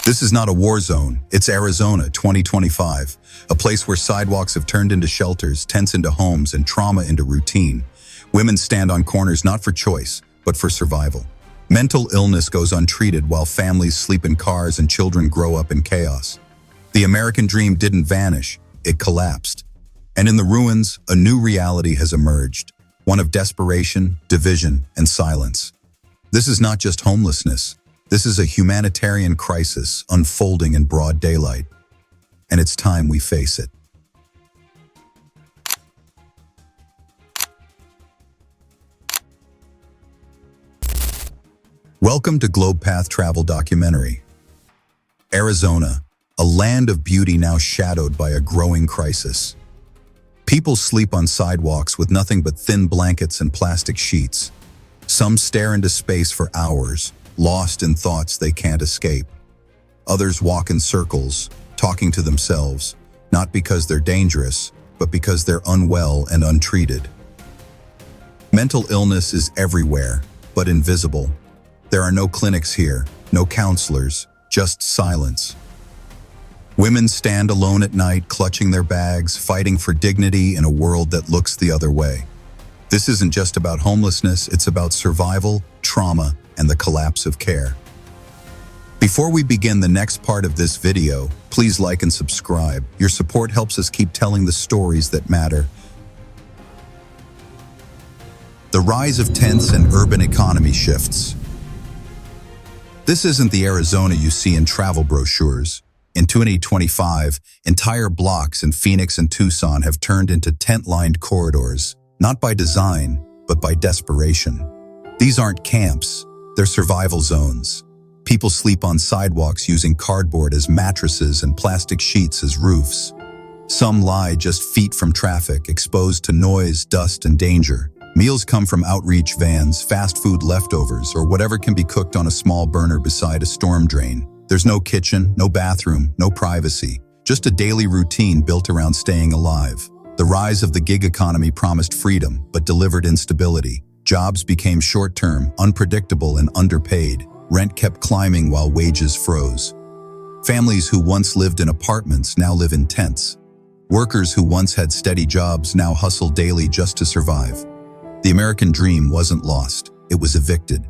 This is not a war zone, it's Arizona 2025, a place where sidewalks have turned into shelters, tents into homes, and trauma into routine. Women stand on corners not for choice, but for survival. Mental illness goes untreated while families sleep in cars and children grow up in chaos. The American dream didn't vanish, it collapsed. And in the ruins, a new reality has emerged, one of desperation, division, and silence. This is not just homelessness. This is a humanitarian crisis unfolding in broad daylight, and it's time we face it. Welcome to Globe Path Travel Documentary. Arizona, a land of beauty now shadowed by a growing crisis. People sleep on sidewalks with nothing but thin blankets and plastic sheets. Some stare into space for hours, lost in thoughts they can't escape. Others walk in circles, talking to themselves, not because they're dangerous, but because they're unwell and untreated. Mental illness is everywhere, but invisible. There are no clinics here, no counselors, just silence. Women stand alone at night, clutching their bags, fighting for dignity in a world that looks the other way. This isn't just about homelessness, it's about survival, trauma, and the collapse of care. Before we begin the next part of this video, please like and subscribe. Your support helps us keep telling the stories that matter. The rise of tents and urban economy shifts. This isn't the Arizona you see in travel brochures. In 2025, entire blocks in Phoenix and Tucson have turned into tent-lined corridors, not by design, but by desperation. These aren't camps. They're survival zones. People sleep on sidewalks using cardboard as mattresses and plastic sheets as roofs. Some lie just feet from traffic, exposed to noise, dust, and danger. Meals come from outreach vans, fast food leftovers, or whatever can be cooked on a small burner beside a storm drain. There's no kitchen, no bathroom, no privacy, just a daily routine built around staying alive. The rise of the gig economy promised freedom, but delivered instability. Jobs became short-term, unpredictable, and underpaid. Rent kept climbing while wages froze. Families who once lived in apartments now live in tents. Workers who once had steady jobs now hustle daily just to survive. The American dream wasn't lost, it was evicted.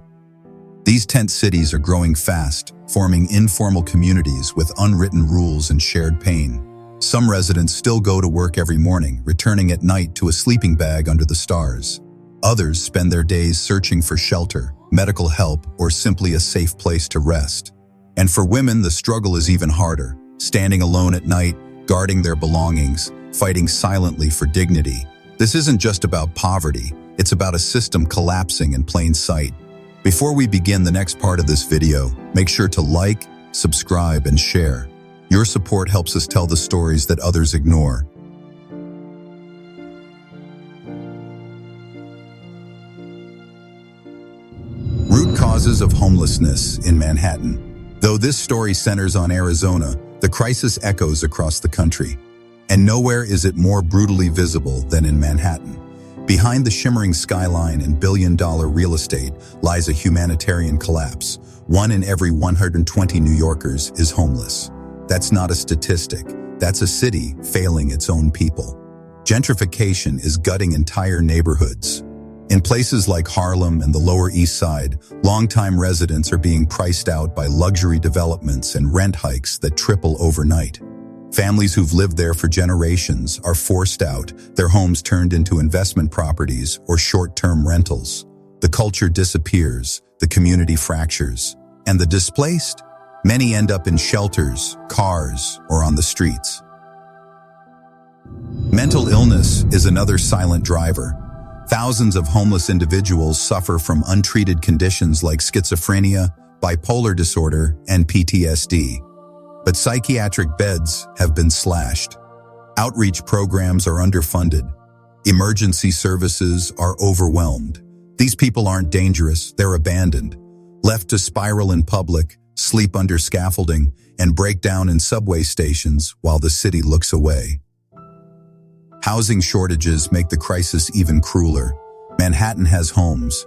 These tent cities are growing fast, forming informal communities with unwritten rules and shared pain. Some residents still go to work every morning, returning at night to a sleeping bag under the stars. Others spend their days searching for shelter, medical help, or simply a safe place to rest. And for women, the struggle is even harder, standing alone at night, guarding their belongings, fighting silently for dignity. This isn't just about poverty, it's about a system collapsing in plain sight. Before we begin the next part of this video, make sure to like, subscribe, and share. Your support helps us tell the stories that others ignore. Root causes of homelessness in Manhattan. Though this story centers on Arizona, the crisis echoes across the country. And nowhere is it more brutally visible than in Manhattan. Behind the shimmering skyline and billion-dollar real estate lies a humanitarian collapse. 1 in every 120 New Yorkers is homeless. That's not a statistic. That's a city failing its own people. Gentrification is gutting entire neighborhoods. In places like Harlem and the Lower East Side, longtime residents are being priced out by luxury developments and rent hikes that triple overnight. Families who've lived there for generations are forced out, their homes turned into investment properties or short-term rentals. The culture disappears, the community fractures. And the displaced? Many end up in shelters, cars, or on the streets. Mental illness is another silent driver. Thousands of homeless individuals suffer from untreated conditions like schizophrenia, bipolar disorder, and PTSD. But psychiatric beds have been slashed. Outreach programs are underfunded. Emergency services are overwhelmed. These people aren't dangerous, they're abandoned. Left to spiral in public, sleep under scaffolding, and break down in subway stations while the city looks away. Housing shortages make the crisis even crueler. Manhattan has homes,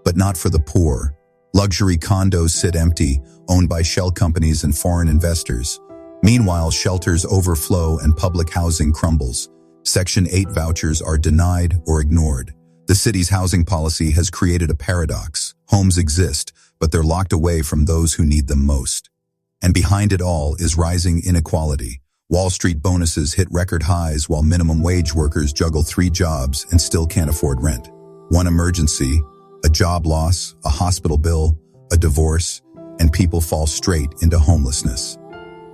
but not for the poor. Luxury condos sit empty, owned by shell companies and foreign investors. Meanwhile, shelters overflow and public housing crumbles. Section 8 vouchers are denied or ignored. The city's housing policy has created a paradox. Homes exist, but they're locked away from those who need them most. And behind it all is rising inequality. Wall Street bonuses hit record highs while minimum wage workers juggle 3 jobs and still can't afford rent. One emergency, a job loss, a hospital bill, a divorce, and people fall straight into homelessness.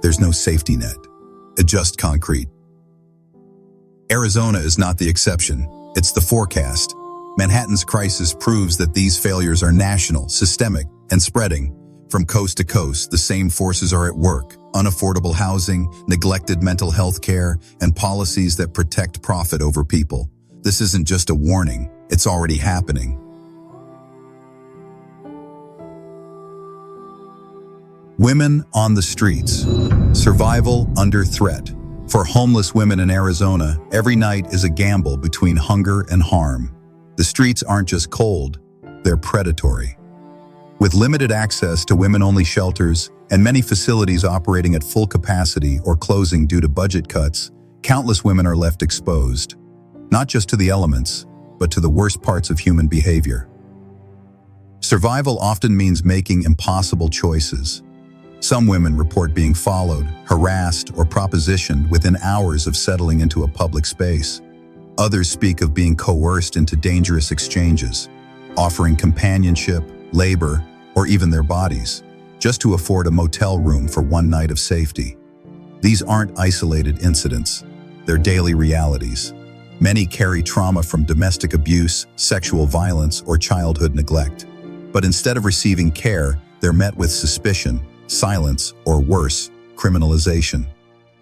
There's no safety net. Just concrete. Arizona is not the exception. It's the forecast. Manhattan's crisis proves that these failures are national, systemic, and spreading. From coast to coast, the same forces are at work. Unaffordable housing, neglected mental health care, and policies that protect profit over people. This isn't just a warning, it's already happening. Women on the streets. Survival under threat. For homeless women in Arizona, every night is a gamble between hunger and harm. The streets aren't just cold, they're predatory. With limited access to women-only shelters and many facilities operating at full capacity or closing due to budget cuts, countless women are left exposed, not just to the elements, but to the worst parts of human behavior. Survival often means making impossible choices. Some women report being followed, harassed, or propositioned within hours of settling into a public space. Others speak of being coerced into dangerous exchanges, offering companionship, labor, or even their bodies, just to afford a motel room for one night of safety. These aren't isolated incidents, they're daily realities. Many carry trauma from domestic abuse, sexual violence, or childhood neglect. But instead of receiving care, they're met with suspicion, silence, or worse, criminalization.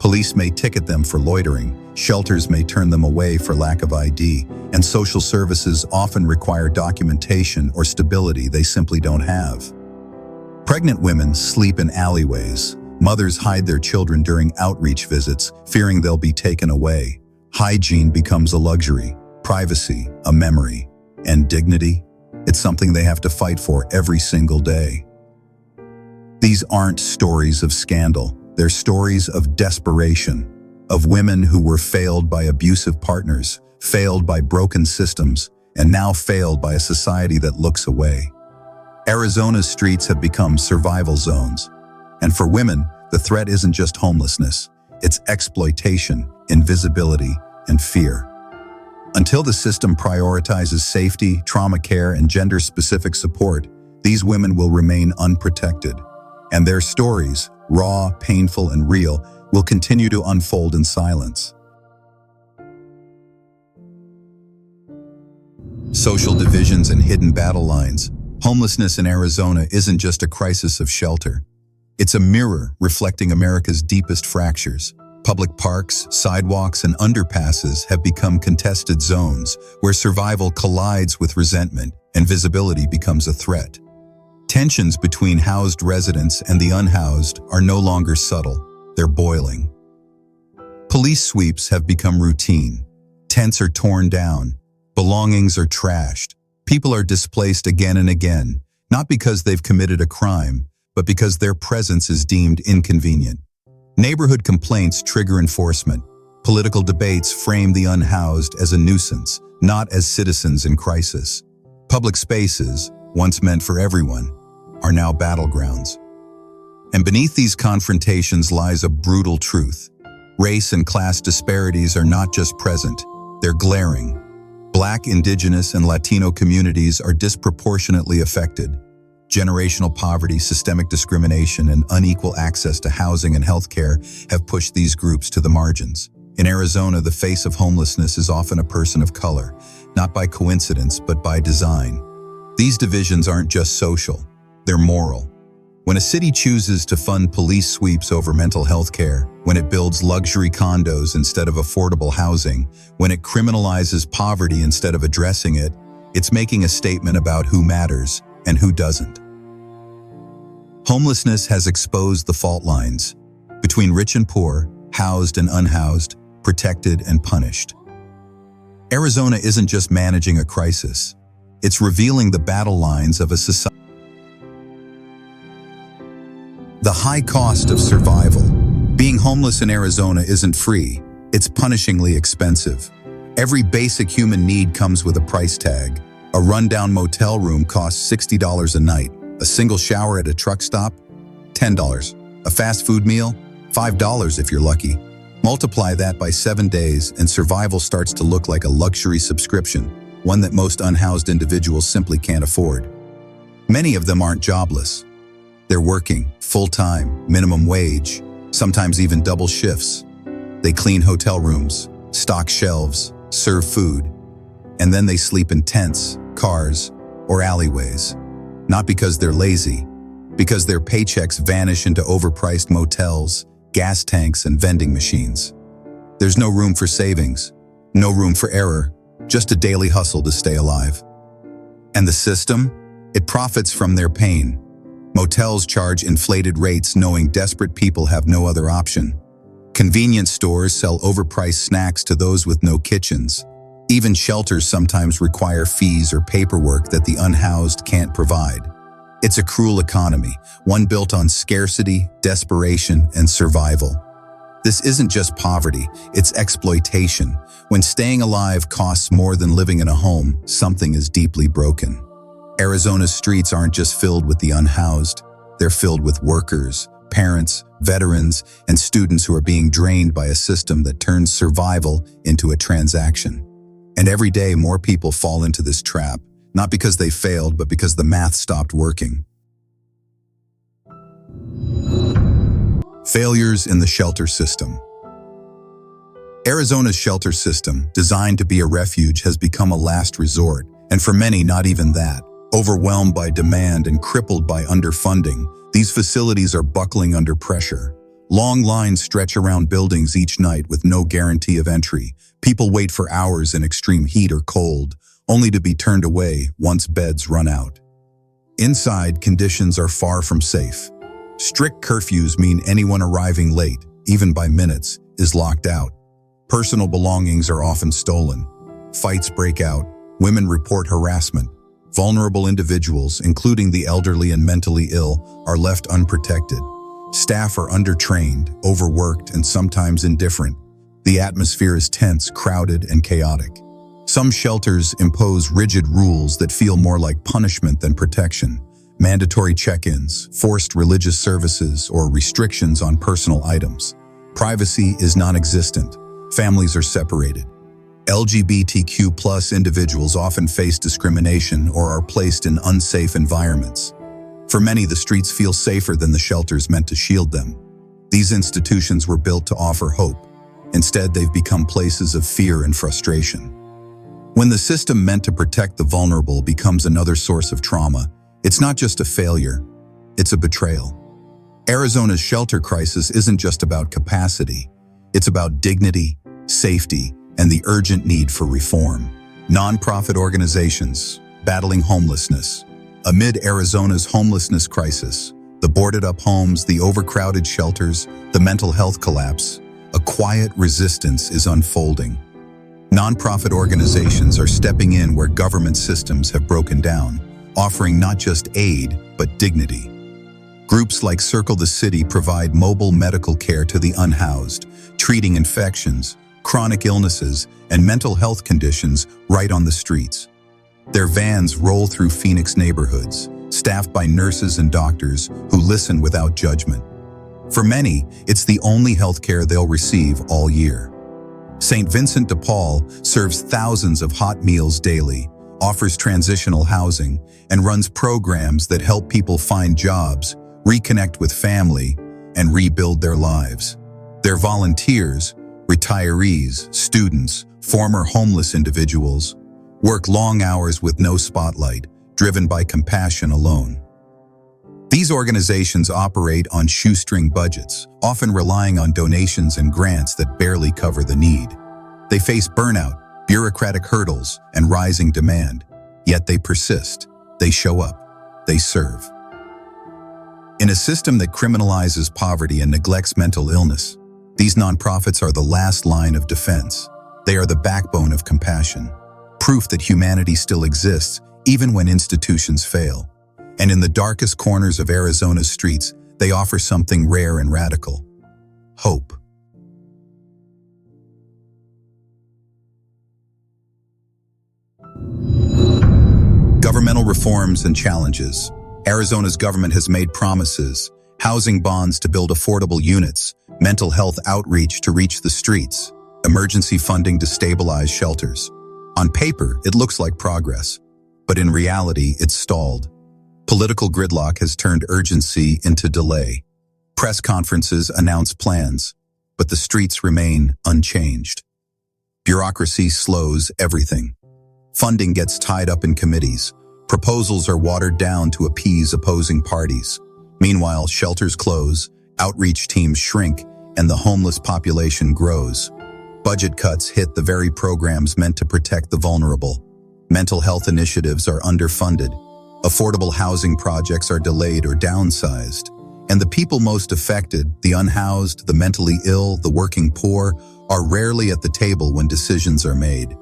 Police may ticket them for loitering, shelters may turn them away for lack of ID, and social services often require documentation or stability they simply don't have. Pregnant women sleep in alleyways. Mothers hide their children during outreach visits, fearing they'll be taken away. Hygiene becomes a luxury, privacy a memory, and dignity, it's something they have to fight for every single day. These aren't stories of scandal, they're stories of desperation, of women who were failed by abusive partners, failed by broken systems, and now failed by a society that looks away. Arizona's streets have become survival zones. And for women, the threat isn't just homelessness, it's exploitation, invisibility, and fear. Until the system prioritizes safety, trauma care, and gender-specific support, these women will remain unprotected. And their stories, raw, painful, and real, will continue to unfold in silence. Social divisions and hidden battle lines. Homelessness in Arizona isn't just a crisis of shelter. It's a mirror reflecting America's deepest fractures. Public parks, sidewalks, and underpasses have become contested zones where survival collides with resentment and visibility becomes a threat. Tensions between housed residents and the unhoused are no longer subtle, they're boiling. Police sweeps have become routine. Tents are torn down. Belongings are trashed. People are displaced again and again, not because they've committed a crime, but because their presence is deemed inconvenient. Neighborhood complaints trigger enforcement. Political debates frame the unhoused as a nuisance, not as citizens in crisis. Public spaces, once meant for everyone, are now battlegrounds. And beneath these confrontations lies a brutal truth. Race and class disparities are not just present, they're glaring. Black, Indigenous, and Latino communities are disproportionately affected. Generational poverty, systemic discrimination, and unequal access to housing and healthcare have pushed these groups to the margins. In Arizona, the face of homelessness is often a person of color, not by coincidence, but by design. These divisions aren't just social, they're moral. When a city chooses to fund police sweeps over mental health care, when it builds luxury condos instead of affordable housing, when it criminalizes poverty instead of addressing it, it's making a statement about who matters and who doesn't. Homelessness has exposed the fault lines between rich and poor, housed and unhoused, protected and punished. Arizona isn't just managing a crisis, it's revealing the battle lines of a society. high cost of survival. Being homeless in Arizona isn't free, it's punishingly expensive. Every basic human need comes with a price tag. A rundown motel room costs $60 a night. A single shower at a truck stop? $10. A fast food meal? $5 if you're lucky. Multiply that by 7 days and survival starts to look like a luxury subscription, one that most unhoused individuals simply can't afford. Many of them aren't jobless. They're working, full-time, minimum wage, sometimes even double shifts. They clean hotel rooms, stock shelves, serve food, and then they sleep in tents, cars, or alleyways. Not because they're lazy, because their paychecks vanish into overpriced motels, gas tanks, and vending machines. There's no room for savings, no room for error, just a daily hustle to stay alive. And the system? It profits from their pain. Motels charge inflated rates knowing desperate people have no other option. Convenience stores sell overpriced snacks to those with no kitchens. Even shelters sometimes require fees or paperwork that the unhoused can't provide. It's a cruel economy, one built on scarcity, desperation, and survival. This isn't just poverty, it's exploitation. When staying alive costs more than living in a home, something is deeply broken. Arizona's streets aren't just filled with the unhoused, they're filled with workers, parents, veterans, and students who are being drained by a system that turns survival into a transaction. And every day more people fall into this trap, not because they failed, but because the math stopped working. Failures in the shelter system. Arizona's shelter system, designed to be a refuge, has become a last resort, and for many, not even that. Overwhelmed by demand and crippled by underfunding, these facilities are buckling under pressure. Long lines stretch around buildings each night with no guarantee of entry. People wait for hours in extreme heat or cold, only to be turned away once beds run out. Inside, conditions are far from safe. Strict curfews mean anyone arriving late, even by minutes, is locked out. Personal belongings are often stolen. Fights break out. Women report harassment. Vulnerable individuals, including the elderly and mentally ill, are left unprotected. Staff are undertrained, overworked, and sometimes indifferent. The atmosphere is tense, crowded, and chaotic. Some shelters impose rigid rules that feel more like punishment than protection. Mandatory check-ins, forced religious services, or restrictions on personal items. Privacy is non-existent. Families are separated. LGBTQ+ individuals often face discrimination or are placed in unsafe environments. For many, the streets feel safer than the shelters meant to shield them. These institutions were built to offer hope. Instead, they've become places of fear and frustration. When the system meant to protect the vulnerable becomes another source of trauma, it's not just a failure, it's a betrayal. Arizona's shelter crisis isn't just about capacity. It's about dignity, safety, and the urgent need for reform. Nonprofit organizations battling homelessness. Amid Arizona's homelessness crisis, the boarded-up homes, the overcrowded shelters, the mental health collapse, a quiet resistance is unfolding. Nonprofit organizations are stepping in where government systems have broken down, offering not just aid, but dignity. Groups like Circle the City provide mobile medical care to the unhoused, treating infections, chronic illnesses, and mental health conditions right on the streets. Their vans roll through Phoenix neighborhoods, staffed by nurses and doctors who listen without judgment. For many, it's the only health care they'll receive all year. St. Vincent de Paul serves thousands of hot meals daily, offers transitional housing, and runs programs that help people find jobs, reconnect with family, and rebuild their lives. Their volunteers, retirees, students, former homeless individuals, work long hours with no spotlight, driven by compassion alone. These organizations operate on shoestring budgets, often relying on donations and grants that barely cover the need. They face burnout, bureaucratic hurdles, and rising demand, yet they persist, they show up, they serve. In a system that criminalizes poverty and neglects mental illness, these nonprofits are the last line of defense. They are the backbone of compassion, proof that humanity still exists even when institutions fail. And in the darkest corners of Arizona's streets, They offer something rare and radical: hope. Governmental reforms and challenges. Arizona's government has made promises: housing bonds to build affordable units, mental health outreach to reach the streets, emergency funding to stabilize shelters. On paper, it looks like progress, but in reality, it's stalled. Political gridlock has turned urgency into delay. Press conferences announce plans, but the streets remain unchanged. Bureaucracy slows everything. Funding gets tied up in committees. Proposals are watered down to appease opposing parties. Meanwhile, shelters close, outreach teams shrink, and the homeless population grows. Budget cuts hit the very programs meant to protect the vulnerable. Mental health initiatives are underfunded. Affordable housing projects are delayed or downsized. And the people most affected, the unhoused, the mentally ill, the working poor, are rarely at the table when decisions are made.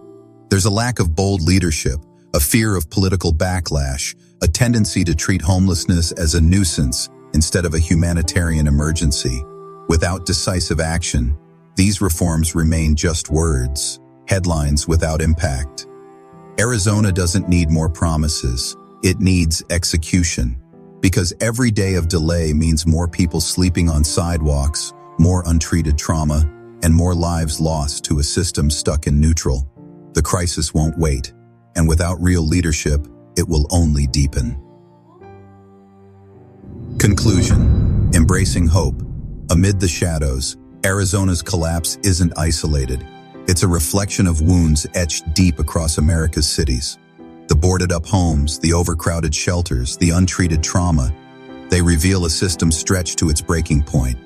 There's a lack of bold leadership, a fear of political backlash, a tendency to treat homelessness as a nuisance instead of a humanitarian emergency. Without decisive action, these reforms remain just words, headlines without impact. Arizona doesn't need more promises. It needs execution. Because every day of delay means more people sleeping on sidewalks, more untreated trauma, and more lives lost to a system stuck in neutral. The crisis won't wait, and without real leadership, it will only deepen. Conclusion. Embracing hope. Amid the shadows, Arizona's collapse isn't isolated. It's a reflection of wounds etched deep across America's cities. The boarded-up homes, the overcrowded shelters, the untreated trauma, they reveal a system stretched to its breaking point.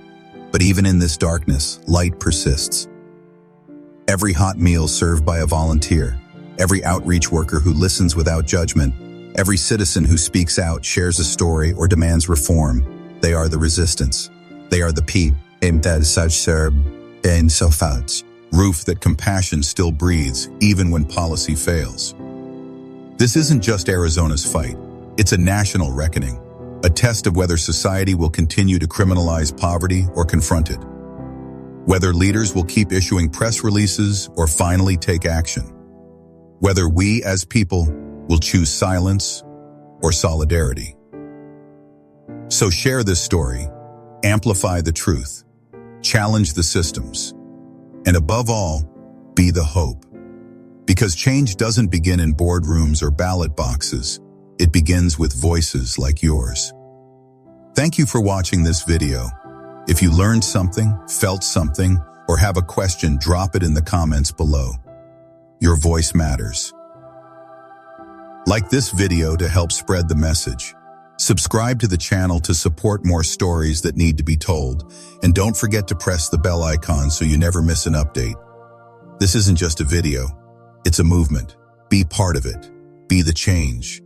But even in this darkness, light persists. Every hot meal served by a volunteer, every outreach worker who listens without judgment, every citizen who speaks out, shares a story, or demands reform, they are the resistance. They are the roof that compassion still breathes, even when policy fails. This isn't just Arizona's fight. It's a national reckoning, a test of whether society will continue to criminalize poverty or confront it, whether leaders will keep issuing press releases or finally take action, whether we as people will choose silence or solidarity. So share this story, amplify the truth, challenge the systems, and above all, be the hope. Because change doesn't begin in boardrooms or ballot boxes. It begins with voices like yours. Thank you for watching this video. If you learned something, felt something, or have a question, drop it in the comments below. Your voice matters. Like this video to help spread the message. Subscribe to the channel to support more stories that need to be told. And don't forget to press the bell icon so you never miss an update. This isn't just a video. It's a movement. Be part of it. Be the change.